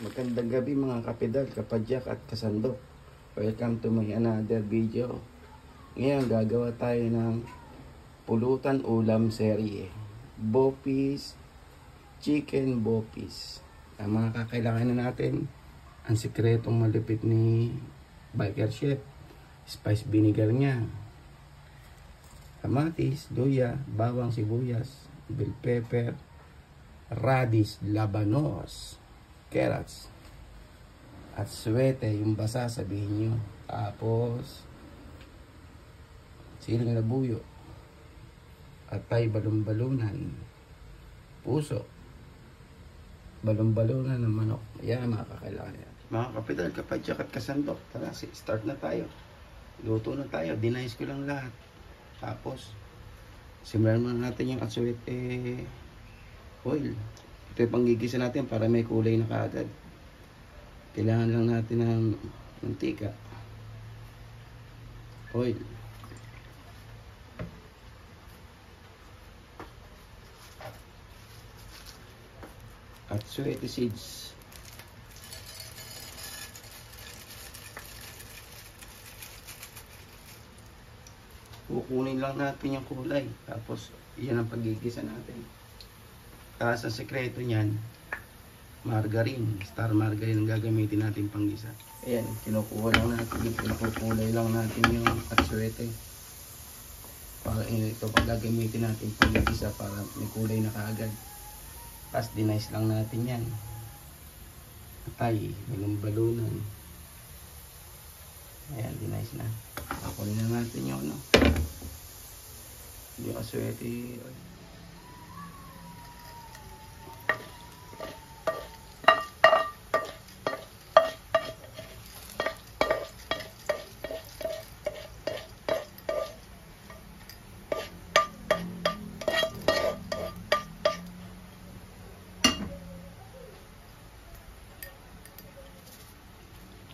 Magandang gabi mga kapedal, kapadyak at kasandok. Welcome to my another video. Ngayon gagawa tayo ng pulutan ulam serye. Bopis, chicken bopis. Ang mga kakailangan na natin, ang sikretong malupit ni Biker Chef, spice vinegar niya, kamatis, luya, bawang sibuyas, bell pepper, radish labanos, carrots, at suwete, yung basa sabihin nyo. Tapos siling labuyo, atay balon-balunan, puso, balon-balunan ng manok. Yan mga kakailangan yan. Mga kapital, kapadyak at kasandok, tara, start na tayo. Luto na tayo, dinice ko lang lahat. Tapos simulan muna natin yung atsuete oil. Ito yung panggigisa natin para may kulay na kaagad. Kailangan lang natin ng mantika, oil, at atsuete seeds. Kukunin lang natin yung kulay. Tapos yan ang paggigisa natin. Tapos ang sekreto niyan, margarine, star margarine ang gagamitin natin panggisa. Ayan, kinukuha lang natin, kinukulay lang natin yung atsuete. Para ito pag gagamitin natin panggisa para may kulay na kaagad. Tapos dinice lang natin yan. Atay, balon-balunan. Ayan, dinice na. Kukunin na natin yung ano, yung atsuete.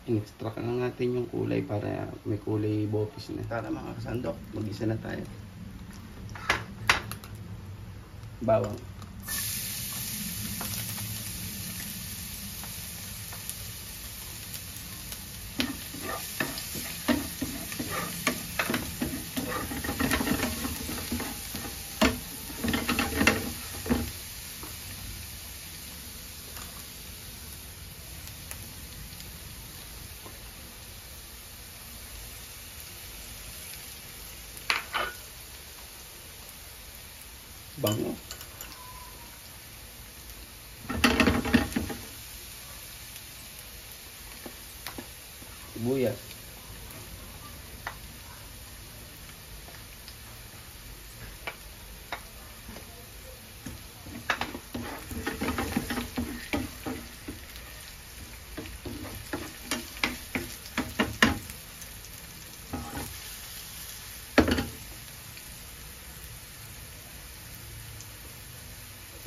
In-extract lang natin yung kulay para may kulay bopis na. Tara mga kasandok, mag-isa na tayo. Bawang, bango, sibuyas,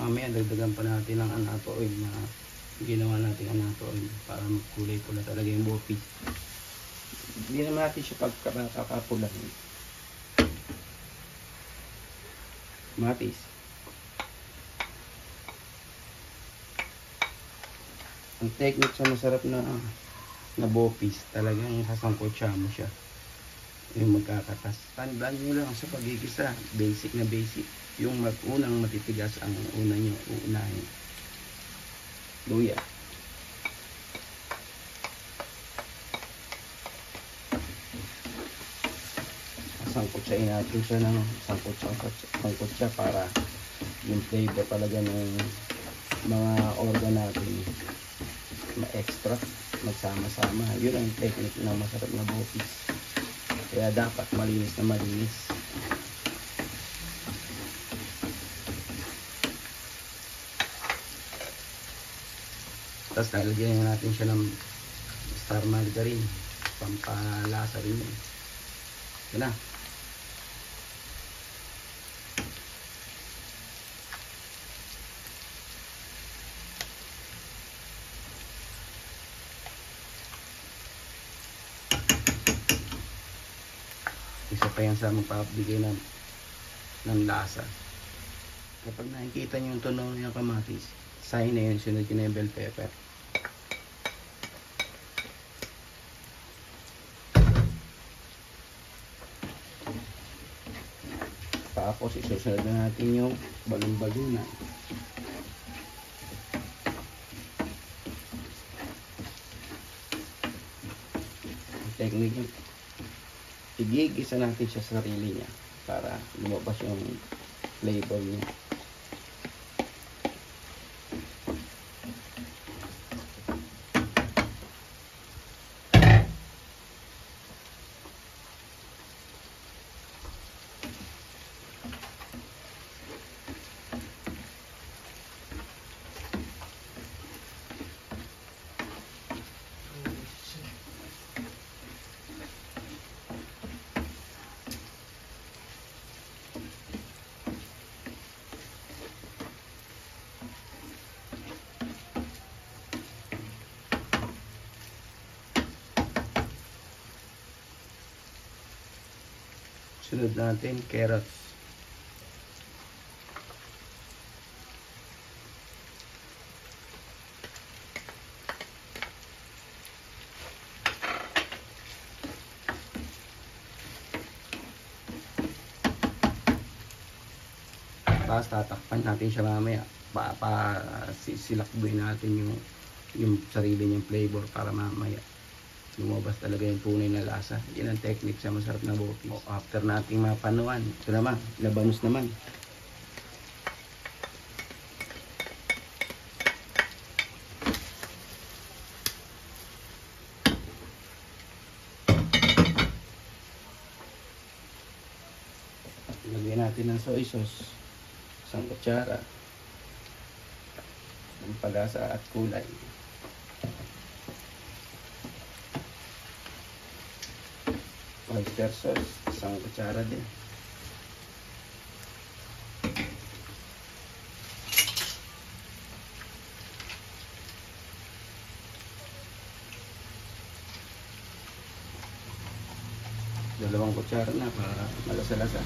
mamaya dagdagan pa natin ang anato oil na ginawa natin anato oil para magkulay pula talaga yung bopis. Hindi naman natin siya pagkakapulan. Matis, ang technique sa masarap na bopis talagang sasangkotsa mo siya yung magkakatas. Tandaan nyo lang sa pagigisa, basic na basic. Yung unang matitigas ang una nyo uunahin. Luya, sangkotsain natin siya ng sangkotsa para yung flavor talaga ng mga organ natin ma-extract, magsama-sama. Yun ang technique ng masarap na bopis. Kaya dapat malinis na malinis. Tapos lalagyan natin siya ng star margarine, pampalasa rin yun. Yan na. Isa pa yan sa magpapabigay ng lasa. Kapag nakikita nyo yung tunaw ng kamatis, sign na yun, sunod yun yung bell pepper. Tapos isusunod na natin yung balon-balunan. Ang technique yung igigisa natin siya sa sarili niya para lumabas yung flavor niya. Sunod natin, carrots. Tapos tatakpan natin siya mamaya. Sisilakboy natin yung sarili niyang flavor para mamaya lumabas talaga yung tunay na lasa. Yan ang technique sa masarap na bopis. After nating mapanuan, ito naman, labanos naman. Lagyan natin ng soy sauce, isang kutsara, ng pag-asa at kulay. Oyster sauce, isang kutsara din. Dalawang kutsara na para malasa-lasa.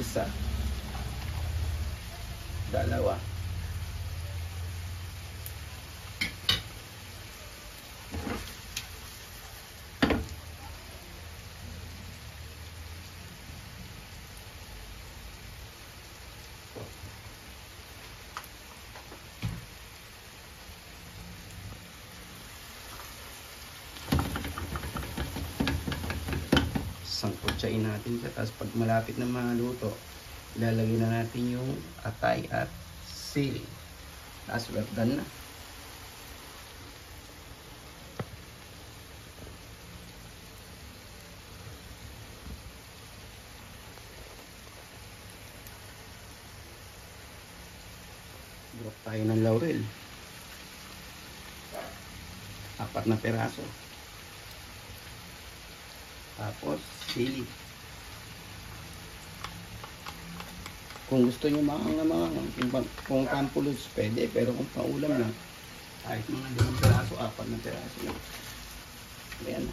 Isa. Dalawa. Sangkutsain natin siya. Tapos pag malapit na maluto, ilalagay na natin yung atay at sili. Tapos we're done na. Drop tayo ng laurel. 4 na peraso. Tapos sili. Kung gusto nyo kung kampulos pwede, pero kung paulam lang, kahit mga 2 peraso, 4 na peraso lang. Ayan.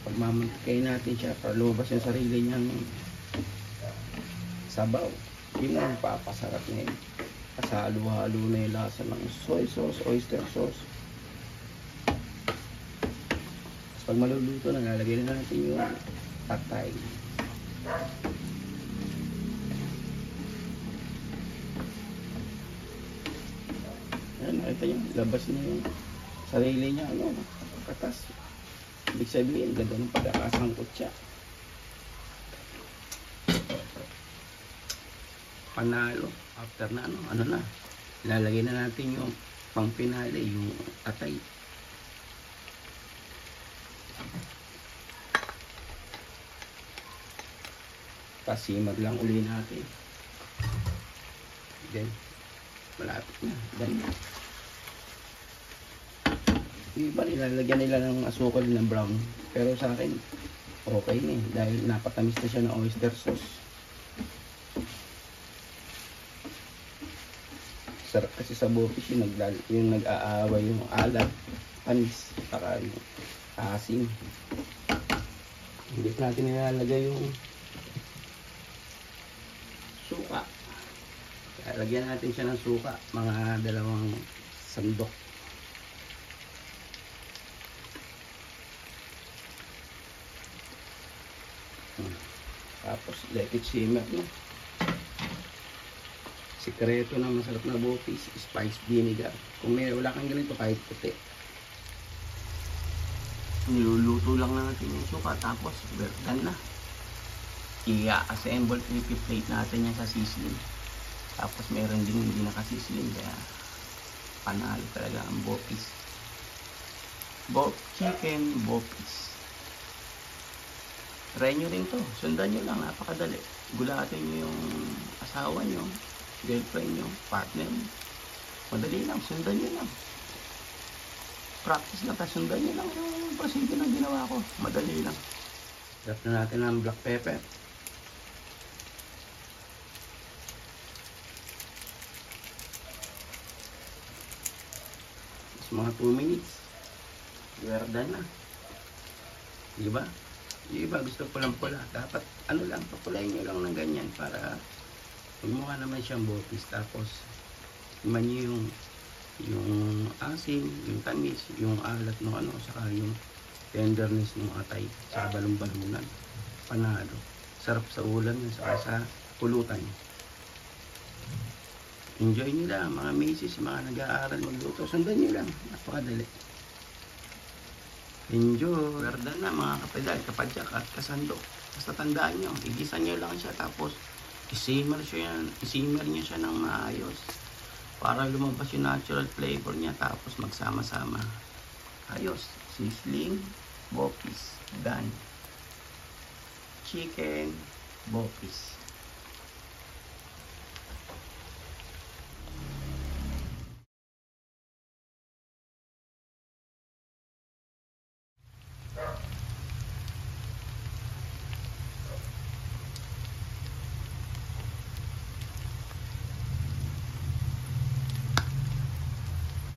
Pagmamantikay natin siya para lumabas yung sarili niyang sabaw. Yun ang papasarap niya. Kasalo-halo na yung lasa ng soy sauce, oyster sauce. Pag maluluto, nalalagay na natin yung atay. Ayan, nakita nyo, labas niya yung sarili niya, katas. Ibig sabihin, ganda ng pagkakasangkot siya. Panalo. After na, ano na, ilalagay na natin yung pang pinali, yung atay. Pasimag lang uli natin. Then, malapit na. Ganyan. Iba nilalagyan nila ng asukal ng brown. Pero sa akin, okay na eh. Dahil napatamis na siya ng oyster sauce. Sarap kasi sa bopis yung nag-aaway yung alat, tamis, para yung asim. Hindi natin nilalagay yung suka. Kaya lagyan natin siya ng suka, mga 2 sandok. Tapos let it simmer nyo. Sikreto ng masarap na bopis, spice vinegar. Kung wala kang ganito, kahit puti. Niluluto lang natin yung suka, tapos done na. I-assemble, i-plate natin yan sa sizzling. Tapos meron din hindi nakasizzling, kaya panalo talaga ang bopis. Chicken bopis. Try nyo rin to, sundan nyo lang, napakadali. Gulatin nyo yung asawa nyo, girlfriend nyo, partner nyo. Madali lang, sundan nyo lang. Practice lang, sundan nyo lang yung procedure na ginawa ko. Madali lang. Drop na natin ang black pepper. Tapos mga 2 minutes. We're done na. Diba? Yung iba gusto pulang-pula. Dapat ano lang, papulayin nyo lang ng ganyan para magmukha naman siyang bopis. Tapos iman nyo yung asin, yung tamis, yung alat ng ano, saka yung tenderness ng atay, saka balong-balunan. Panalo. Sarap sa ulam yun, saka sa pulutan. Enjoy nyo lang, mga misis, mga nag-aaral magluto. Sundan nyo lang, napakadali. Enjoy. Verda na mga kapedal, kapadyak at kasando. Basta tandaan nyo, igisa nyo lang siya, tapos isimmer nyo siya ng maayos para lumabas yung natural flavor niya, tapos magsama-sama. Ayos. Sizzling bopis. Done. Chicken bopis.